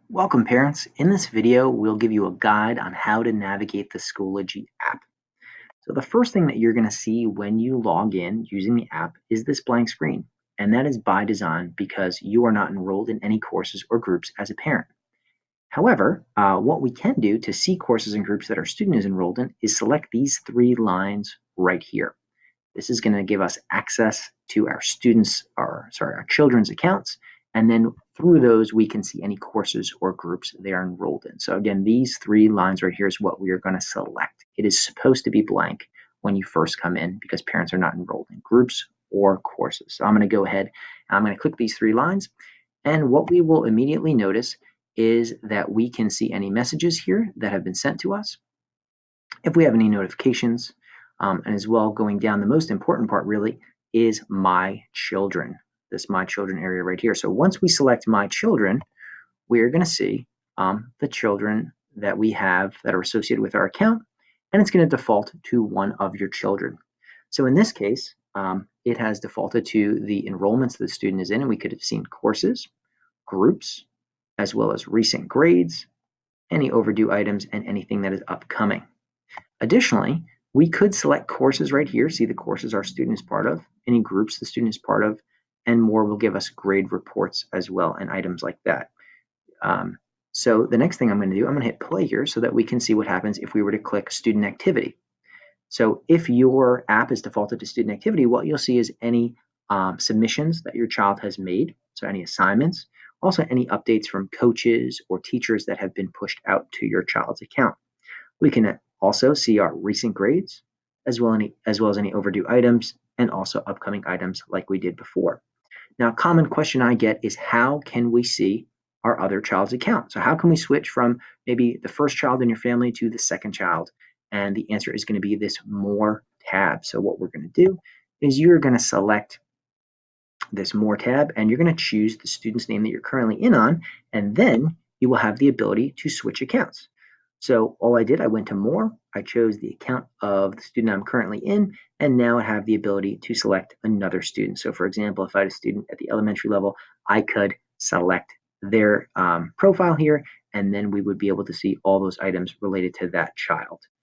Welcome parents. In this video, we'll give you a guide on how to navigate the Schoology app. So the first thing that you're going to see when you log in using the app is this blank screen. And that is by design because you are not enrolled in any courses or groups as a parent. However, what we can do to see courses and groups that our student is enrolled in is select these three lines right here. This is going to give us access to our children's accounts, and then through those we can see any courses or groups they are enrolled in. So again, these three lines right here is what we are going to select. It is supposed to be blank when you first come in because parents are not enrolled in groups or courses. So I'm going to go ahead and I'm going to click these three lines, and what we will immediately notice is that we can see any messages here that have been sent to us. If we have any notifications, and as well going down, the most important part really is My Children, this My Children area right here. So once we select My Children, we're going to see the children that we have that are associated with our account, and it's going to default to one of your children. So in this case, it has defaulted to the enrollments the student is in, and we could have seen courses, groups, as well as recent grades, any overdue items, and anything that is upcoming. Additionally, we could select courses right here, see the courses our student is part of, any groups the student is part of, and more will give us grade reports as well and items like that. So the next thing I'm going to do, I'm going to hit play here so that we can see what happens if we were to click student activity. So if your app is defaulted to student activity, what you'll see is any submissions that your child has made, so any assignments, also any updates from coaches or teachers that have been pushed out to your child's account. We can also see our recent grades, as well as any overdue items, and also upcoming items like we did before. Now, a common question I get is how can we see our other child's account? So how can we switch from maybe the first child in your family to the second child? And the answer is going to be this More tab. So what we're going to do is you're going to select this More tab, and you're going to choose the student's name that you're currently in on, and then you will have the ability to switch accounts. So all I did, I went to More, I chose the account of the student I'm currently in, and now I have the ability to select another student. So for example, if I had a student at the elementary level, I could select their profile here, and then we would be able to see all those items related to that child.